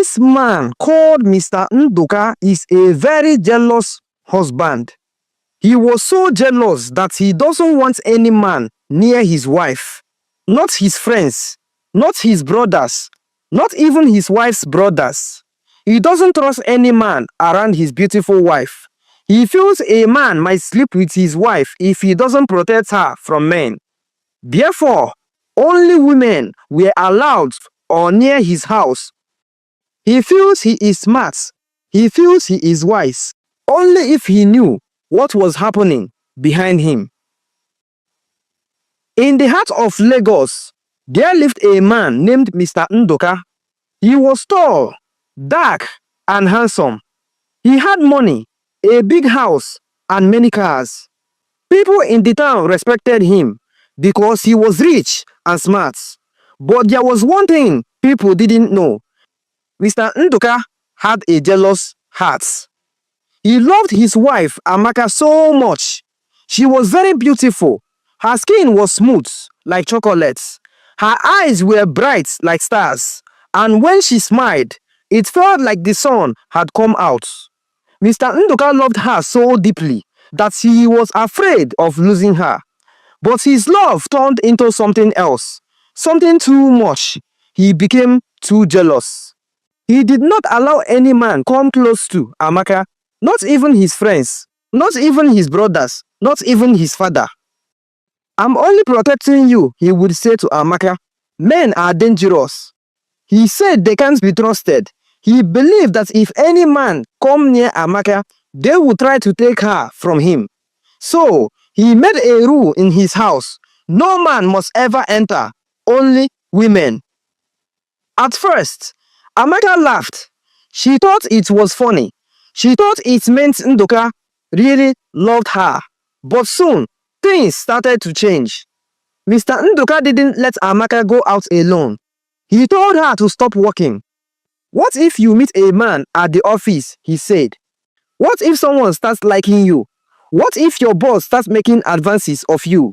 This man called Mr. Nduka is a very jealous husband. He was so jealous that he doesn't want any man near his wife. Not his friends, not his brothers, not even his wife's brothers. He doesn't trust any man around his beautiful wife. He feels a man might sleep with his wife if he doesn't protect her from men. Therefore, only women were allowed or near his house. He feels he is smart. He feels he is wise. Only if he knew what was happening behind him. In the heart of Lagos, there lived a man named Mr. Nduka. He was tall, dark, and handsome. He had money, a big house, and many cars. People in the town respected him because he was rich and smart. But there was one thing people didn't know. Mr. Nduka had a jealous heart. He loved his wife Amaka so much. She was very beautiful. Her skin was smooth like chocolate. Her eyes were bright like stars. And when she smiled, it felt like the sun had come out. Mr. Nduka loved her so deeply that he was afraid of losing her. But his love turned into something else, something too much. He became too jealous. He did not allow any man come close to Amaka, not even his friends, not even his brothers, not even his father. I'm only protecting you, he would say to Amaka. Men are dangerous. He said they can't be trusted. He believed that if any man come near Amaka, they would try to take her from him. So, he made a rule in his house. No man must ever enter, only women. At first, Amaka laughed. She thought it was funny. She thought it meant Nduka really loved her. But soon, things started to change. Mr. Nduka didn't let Amaka go out alone. He told her to stop working. What if you meet a man at the office, he said. What if someone starts liking you? What if your boss starts making advances of you?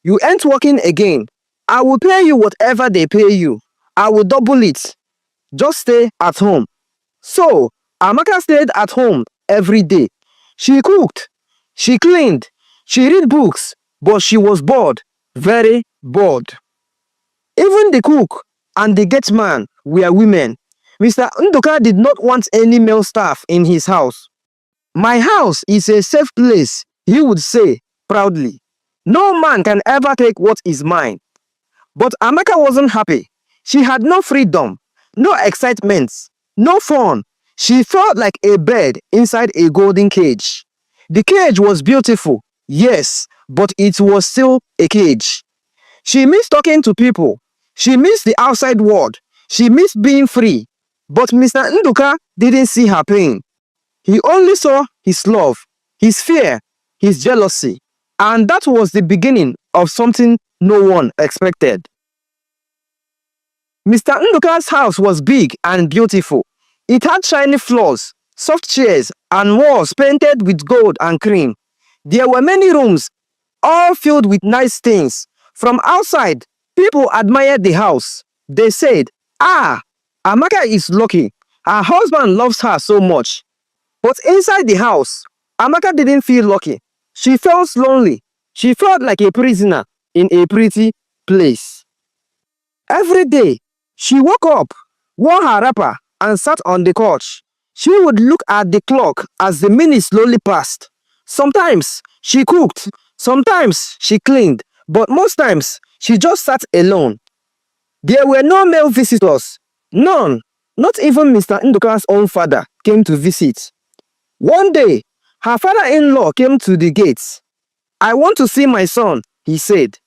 You ain't working again. I will pay you whatever they pay you. I will double it. Just stay at home. So, Amaka stayed at home every day. She cooked. She cleaned. She read books. But she was bored. Very bored. Even the cook and the gate man were women. Mr. Nduka did not want any male staff in his house. My house is a safe place, he would say proudly. No man can ever take what is mine. But Amaka wasn't happy. She had no freedom, no excitement, no fun. She felt like a bird inside a golden cage. The cage was beautiful, yes, but it was still a cage. She missed talking to people. She missed the outside world. She missed being free. But Mr. Nduka didn't see her pain. He only saw his love, his fear, his jealousy. And that was the beginning of something no one expected. Mr. Nduka's house was big and beautiful. It had shiny floors, soft chairs, and walls painted with gold and cream. There were many rooms, all filled with nice things. From outside, people admired the house. They said, "Ah, Amaka is lucky. Her husband loves her so much." But inside the house, Amaka didn't feel lucky. She felt lonely. She felt like a prisoner in a pretty place. Every day, she woke up, wore her wrapper, and sat on the couch. She would look at the clock as the minutes slowly passed. Sometimes she cooked, sometimes she cleaned, but most times she just sat alone. There were no male visitors. None. Not even Mr. Nduka's own father came to visit. One day, her father-in-law came to the gates. "I want to see my son," he said.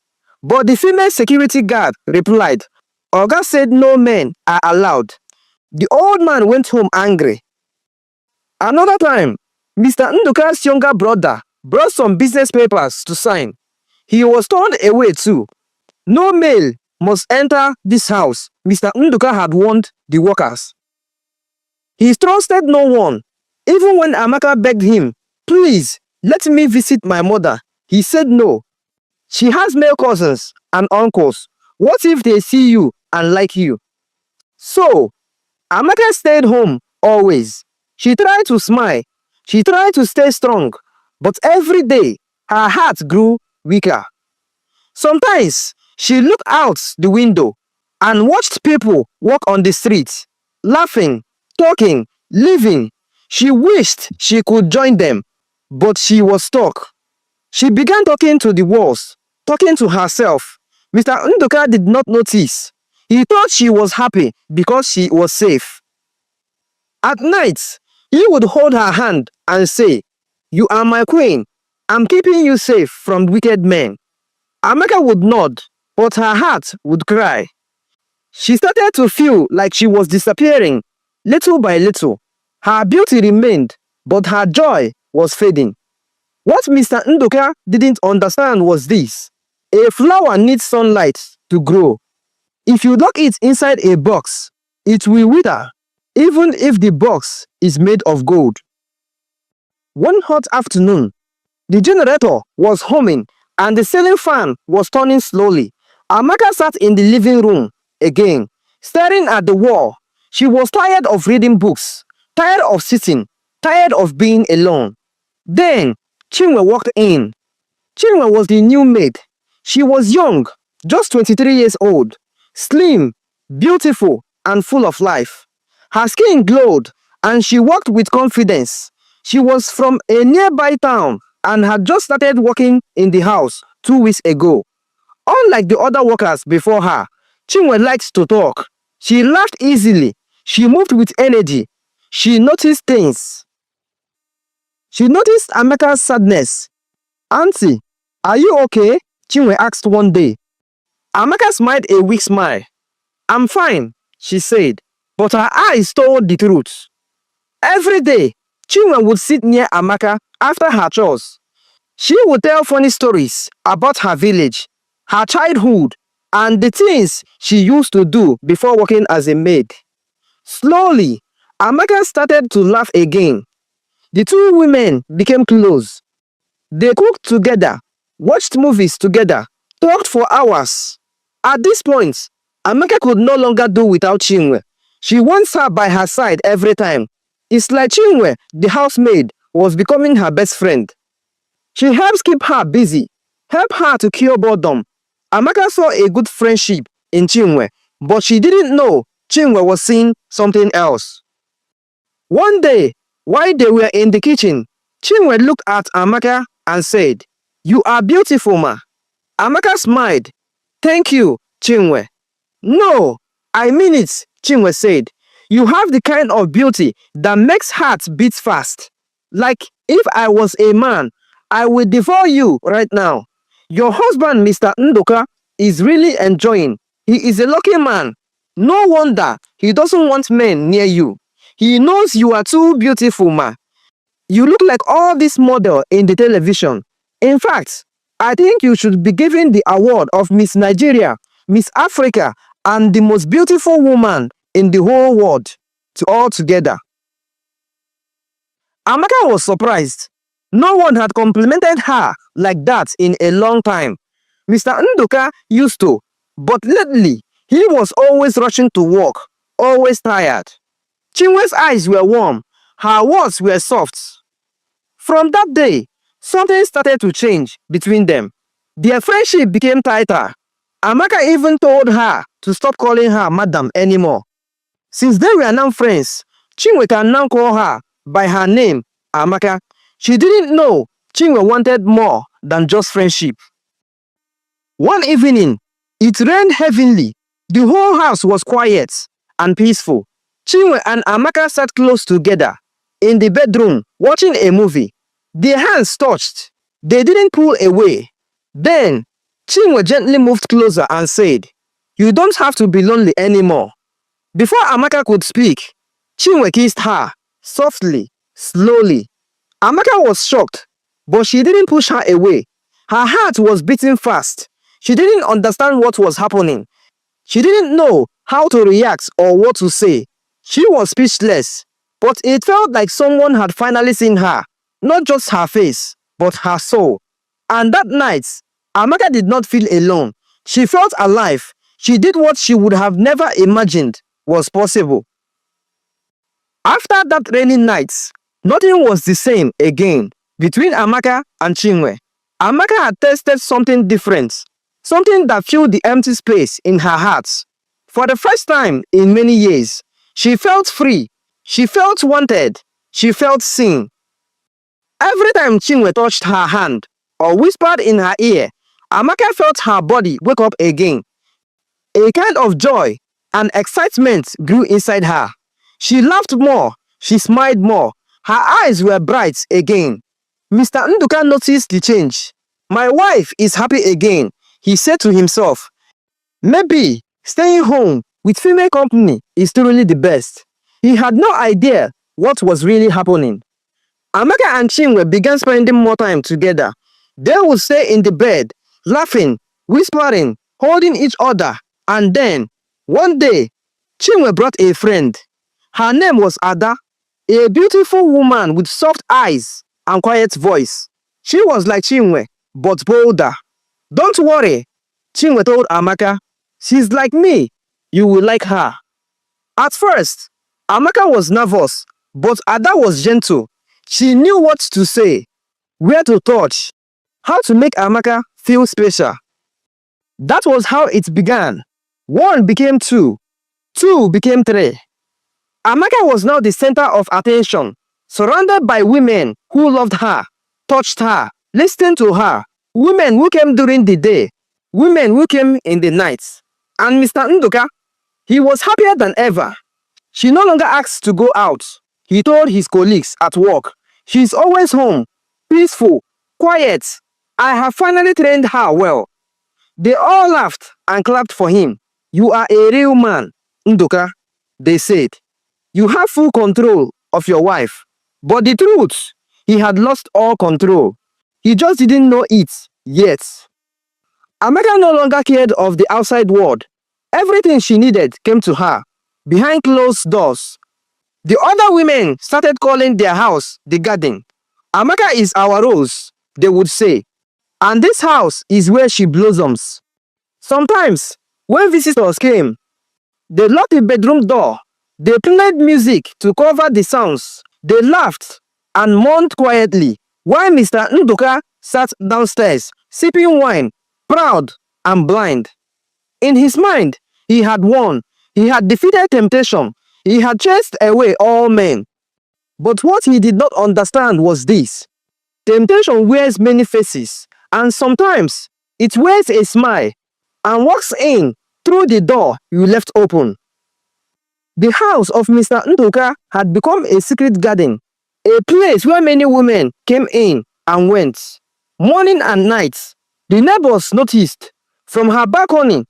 But the female security guard replied, "Oga said no men are allowed." The old man went home angry. Another time, Mr. Nduka's younger brother brought some business papers to sign. He was turned away too. No male must enter this house, Mr. Nduka had warned the workers. He trusted no one. Even when Amaka begged him, "Please, let me visit my mother," he said no. She has male cousins and uncles. What if they see you and like you? So, Amaka stayed home always. She tried to smile. She tried to stay strong. But every day, her heart grew weaker. Sometimes, she looked out the window and watched people walk on the street, laughing, talking, living. She wished she could join them, but she was stuck. She began talking to the walls, talking to herself. Mr. Nduka did not notice. He thought she was happy because she was safe. At night, he would hold her hand and say, "You are my queen. I'm keeping you safe from wicked men." Amaka would nod, but her heart would cry. She started to feel like she was disappearing, little by little. Her beauty remained, but her joy was fading. What Mr. Nduka didn't understand was this: a flower needs sunlight to grow. If you lock it inside a box, it will wither, even if the box is made of gold. One hot afternoon, the generator was humming and the ceiling fan was turning slowly. Amaka sat in the living room again, staring at the wall. She was tired of reading books, tired of sitting, tired of being alone. Then Chinwe walked in. Chinwe was the new maid. She was young, just 23 years old, slim, beautiful, and full of life. Her skin glowed, and she walked with confidence. She was from a nearby town and had just started working in the house 2 weeks ago. Unlike the other workers before her, Chinwe liked to talk. She laughed easily. She moved with energy. She noticed things. She noticed Amaka's sadness. "Auntie, are you okay?" Chinwe asked one day. Amaka smiled a weak smile. "I'm fine," she said, but her eyes told the truth. Every day, Chinwe would sit near Amaka after her chores. She would tell funny stories about her village, her childhood, and the things she used to do before working as a maid. Slowly, Amaka started to laugh again. The two women became close. They cooked together, watched movies together, talked for hours. At this point, Amaka could no longer do without Chinwe. She wants her by her side every time. It's like Chinwe, the housemaid, was becoming her best friend. She helps keep her busy, help her to cure boredom. Amaka saw a good friendship in Chinwe, but she didn't know Chinwe was seeing something else. One day, while they were in the kitchen, Chinwe looked at Amaka and said, "You are beautiful, ma." Amaka smiled. "Thank you, Chinwe." "No, I mean it," Chinwe said. "You have the kind of beauty that makes hearts beat fast. Like if I was a man, I will devour you right now. Your husband, Mr. Nduka, is really enjoying. He is a lucky man. No wonder he doesn't want men near you. He knows you are too beautiful, ma. You look like all this model in the television. In fact, I think you should be given the award of Miss Nigeria, Miss Africa, and the most beautiful woman in the whole world, to all together." Amaka was surprised. No one had complimented her like that in a long time. Mr. Nduka used to, but lately, he was always rushing to work, always tired. Chinwe's eyes were warm. Her words were soft. From that day, something started to change between them. Their friendship became tighter. Amaka even told her to stop calling her madam anymore. Since they were now friends, Chinwe can now call her by her name, Amaka. She didn't know Chinwe wanted more than just friendship. One evening, it rained heavily. The whole house was quiet and peaceful. Chinwe and Amaka sat close together in the bedroom watching a movie. Their hands touched. They didn't pull away. Then, Chinwe gently moved closer and said, "You don't have to be lonely anymore." Before Amaka could speak, Chinwe kissed her, softly, slowly. Amaka was shocked, but she didn't push her away. Her heart was beating fast. She didn't understand what was happening. She didn't know how to react or what to say. She was speechless, but it felt like someone had finally seen her, not just her face, but her soul. And that night, Amaka did not feel alone. She felt alive. She did what she would have never imagined was possible. After that rainy night, nothing was the same again between Amaka and Chinwe. Amaka had tasted something different, something that filled the empty space in her heart. For the first time in many years, she felt free, she felt wanted, she felt seen. Every time Chinwe touched her hand or whispered in her ear, Amaka felt her body wake up again. A kind of joy and excitement grew inside her. She laughed more, she smiled more, her eyes were bright again. Mr. Nduka noticed the change. My wife is happy again, he said to himself. Maybe staying home with female company is truly the best. He had no idea what was really happening. Amaka and Chinwe began spending more time together. They would stay in the bed, laughing, whispering, holding each other, and then, one day, Chinwe brought a friend. Her name was Ada, a beautiful woman with soft eyes and quiet voice. She was like Chinwe, but bolder. Don't worry, Chinwe told Amaka. She's like me. You will like her. At first, Amaka was nervous, but Ada was gentle. She knew what to say, where to touch, how to make Amaka feel special. That was how it began. 1 became 2. 2 became 3. Amaka was now the center of attention, surrounded by women who loved her, touched her, listened to her, women who came during the day, women who came in the night. And Mr. Nduka, he was happier than ever. She no longer asked to go out. He told his colleagues at work, she's always home, peaceful, quiet. I have finally trained her well. They all laughed and clapped for him. You are a real man, Nduka, they said. You have full control of your wife. But the truth, he had lost all control. He just didn't know it yet. Amaka no longer cared of the outside world. Everything she needed came to her, behind closed doors. The other women started calling their house the garden. Amaka is our rose, they would say. And this house is where she blossoms. Sometimes, when visitors came, they locked the bedroom door. They played music to cover the sounds. They laughed and mourned quietly while Mr. Nduka sat downstairs, sipping wine, proud and blind. In his mind, he had won. He had defeated temptation. He had chased away all men. But what he did not understand was this. Temptation wears many faces, and sometimes it wears a smile and walks in through the door you left open. The house of Mr. Nduka had become a secret garden, a place where many women came in and went. Morning and night, the neighbors noticed. From her balcony,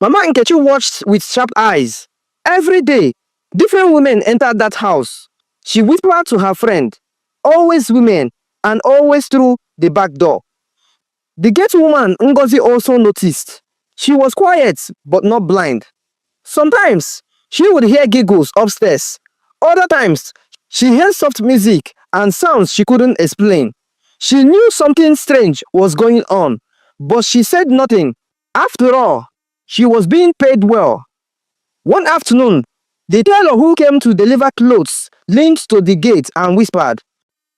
Mama Nkechi watched with sharp eyes. Every day, different women entered that house. She whispered to her friend, always women, and always through the back door. The gate woman Ngozi also noticed. She was quiet but not blind. Sometimes, she would hear giggles upstairs. Other times, she heard soft music and sounds she couldn't explain. She knew something strange was going on, but she said nothing. After all, she was being paid well. One afternoon, the tailor who came to deliver clothes leaned to the gate and whispered,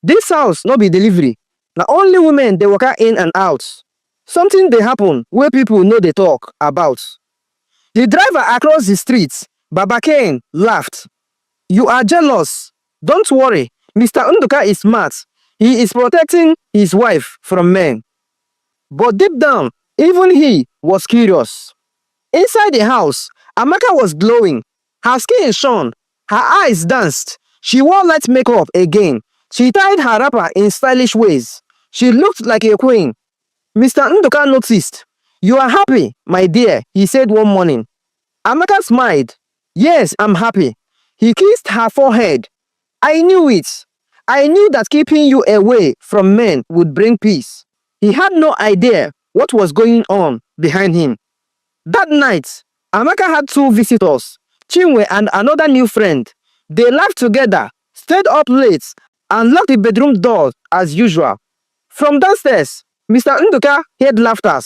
"This house no be delivery. Na only women dey waka in and out. Something dey happen wey people no dey talk about." The driver across the street, Baba Cain, laughed. "You are jealous. Don't worry. Mr. Nduka is smart. He is protecting his wife from men." But deep down, even he was curious. Inside the house, Amaka was glowing. Her skin shone. Her eyes danced. She wore light makeup again. She tied her wrapper in stylish ways. She looked like a queen. Mr. Nduka noticed. "You are happy, my dear," he said one morning. Amaka smiled. "Yes, I'm happy." He kissed her forehead. "I knew it. I knew that keeping you away from men would bring peace." He had no idea what was going on behind him. That night, Amaka had 2 visitors, Chinwe and another new friend. They laughed together, stayed up late, and locked the bedroom door as usual. From downstairs, Mr. Nduka heard laughter.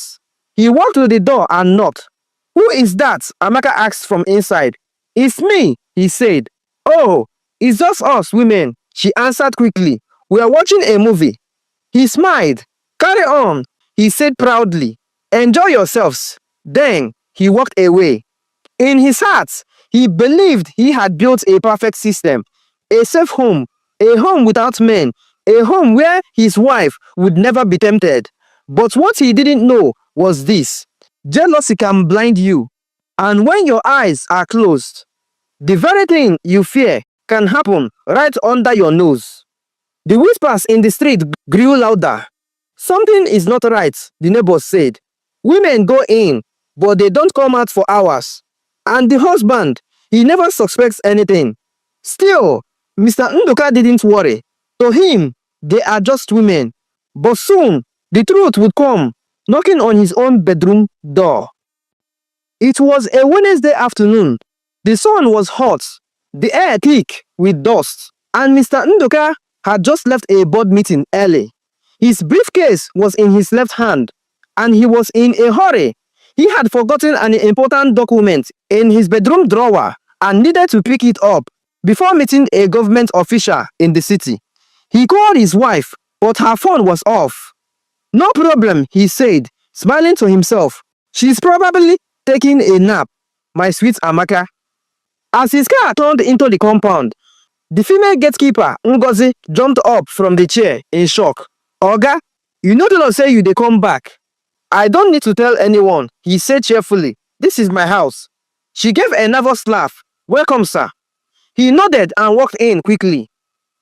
He walked to the door and knocked. "Who is that?" Amaka asked from inside. "It's me," he said. "Oh, It's just us women, she answered quickly. We are watching a movie. He smiled. Carry on, he said proudly. Enjoy yourselves. Then he walked away. In his heart, he believed he had built a perfect system, a safe home, a home without men, a home where his wife would never be tempted. But what he didn't know was this: jealousy can blind you, and when your eyes are closed, the very thing you fear can happen right under your nose. The whispers in the street grew louder. Something is not right, the neighbors said. Women go in, but they don't come out for hours. And the husband, he never suspects anything. Still, Mr. Nduka didn't worry. To him, they are just women. But soon, the truth would come, knocking on his own bedroom door. It was a Wednesday afternoon. The sun was hot, the air thick with dust, and Mr. Nduka had just left a board meeting early. His briefcase was in his left hand, and he was in a hurry. He had forgotten an important document in his bedroom drawer and needed to pick it up before meeting a government official in the city. He called his wife, but her phone was off. No problem, he said, smiling to himself. She's probably taking a nap, my sweet Amaka. As his car turned into the compound, the female gatekeeper, Ngozi, jumped up from the chair in shock. Oga, you know the law say you dey come back. I don't need to tell anyone, he said cheerfully. This is my house. She gave a nervous laugh. Welcome, sir. He nodded and walked in quickly.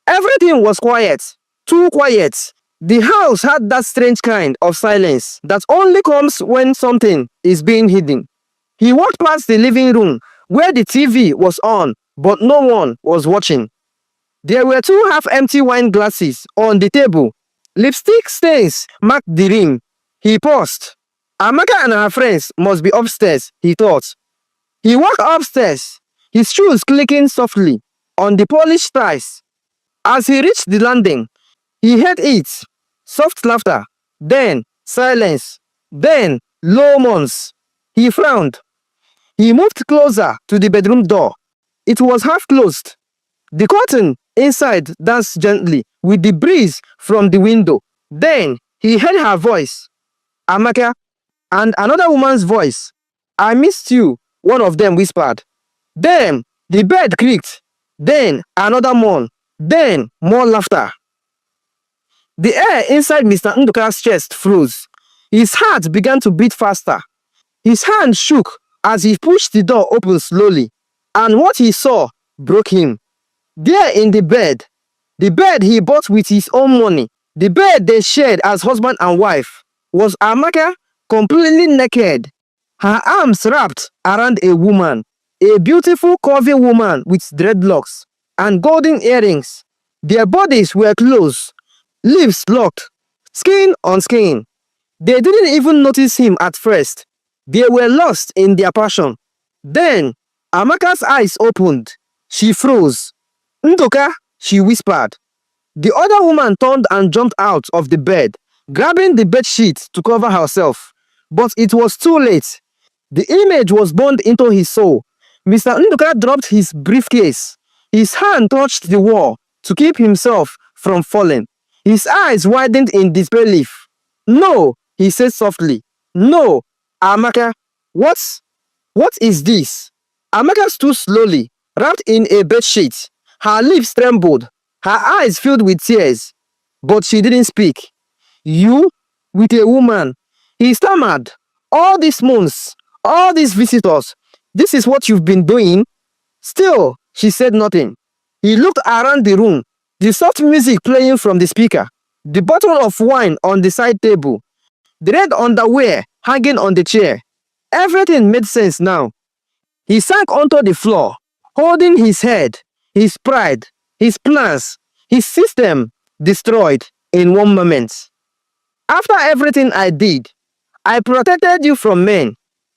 Everything was quiet, too quiet. The house had that strange kind of silence that only comes when something is being hidden. He walked past the living room where the TV was on, but no one was watching. There were two half-empty wine glasses on the table. Lipstick stains marked the rim. He paused. Amaka and her friends must be upstairs, he thought. He walked upstairs, his shoes clicking softly on the polished tiles. As he reached the landing, he heard it. Soft laughter, then silence, then low moans. He frowned. He moved closer to the bedroom door. It was half closed. The curtain inside danced gently with the breeze from the window. Then he heard her voice, Amaka, and another woman's voice. I missed you, one of them whispered. Then the bed creaked. Then another moan. Then more laughter. The air inside Mr. Nduka's chest froze. His heart began to beat faster. His hand shook as he pushed the door open slowly, and what he saw broke him. There in the bed he bought with his own money, the bed they shared as husband and wife, was Amaka, completely naked, her arms wrapped around a woman, a beautiful curvy woman with dreadlocks and golden earrings. Their bodies were close, lips locked, skin on skin. They didn't even notice him at first. They were lost in their passion. Then Amaka's eyes opened. She froze. Nduka, she whispered. The other woman turned and jumped out of the bed, grabbing the bedsheet to cover herself. But it was too late. The image was burned into his soul. Mr. Nduka dropped his briefcase. His hand touched the wall to keep himself from falling. His eyes widened in disbelief. No, he said softly. No, Amaka, what is this? Amaka stood slowly, wrapped in a bedsheet. Her lips trembled, her eyes filled with tears. But she didn't speak. You? With a woman? He stammered. All these months, all these visitors, this is what you've been doing? Still, she said nothing. He looked around the room, the soft music playing from the speaker, the bottle of wine on the side table, the red underwear hanging on the chair. Everything made sense now. He sank onto the floor, holding his head, his pride, his plans, his system destroyed in one moment. After everything I did, I protected you from men.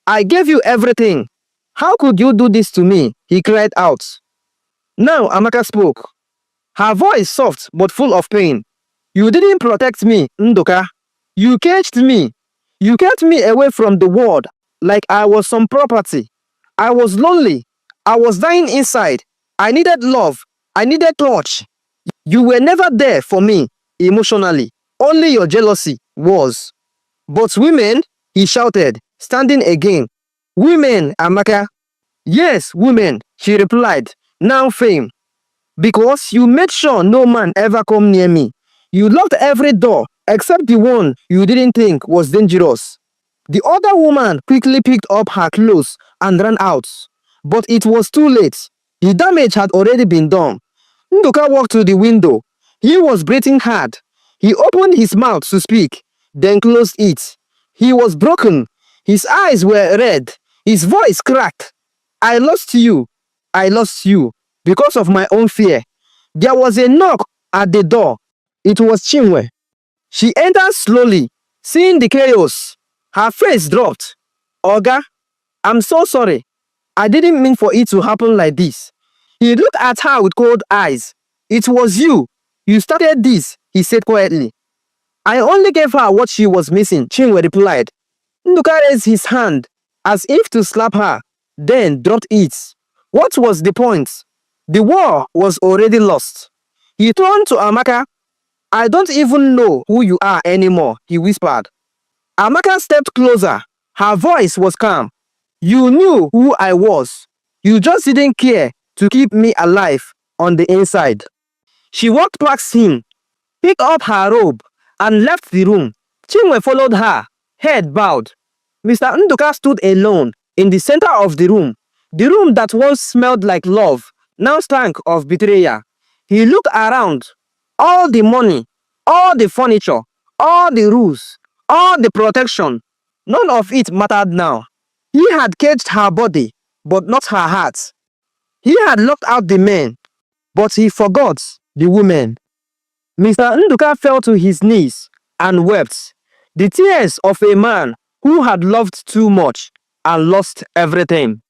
I gave you everything. How could you do this to me? He cried out. Now Amaka spoke, her voice soft but full of pain. You didn't protect me, Nduka. You caged me. You kept me away from the world like I was some property. I was lonely. I was dying inside. I needed love. I needed touch. You were never there for me emotionally. Only your jealousy was. But women, he shouted, standing again. Women, Amaka. Yes, women, she replied, now fame. Because you made sure no man ever come near me. You locked every door except the one you didn't think was dangerous. The other woman quickly picked up her clothes and ran out. But it was too late. The damage had already been done. Nduka walked to the window. He was breathing hard. He opened his mouth to speak, then closed it. He was broken. His eyes were red. His voice cracked. I lost you. I lost you because of my own fear. There was a knock at the door. It was Chinwe. She entered slowly, seeing the chaos. Her face dropped. Oga, I'm so sorry. I didn't mean for it to happen like this. He looked at her with cold eyes. It was you. You started this, he said quietly. I only gave her what she was missing, Chinwe replied. Nduka raised his hand as if to slap her, then dropped it. What was the point? The war was already lost. He turned to Amaka. I don't even know who you are anymore, he whispered. Amaka stepped closer. Her voice was calm. You knew who I was. You just didn't care to keep me alive on the inside. She walked past him, picked up her robe, and left the room. Chinwe followed her, head bowed. Mr. Nduka stood alone in the center of the room that once smelled like love, now stank of betrayal. He looked around. All the money, all the furniture, all the rules, all the protection, none of it mattered now. He had caged her body, but not her heart. He had locked out the men, but he forgot the women. Mr. Nduka fell to his knees and wept, the tears of a man who had loved too much and lost everything.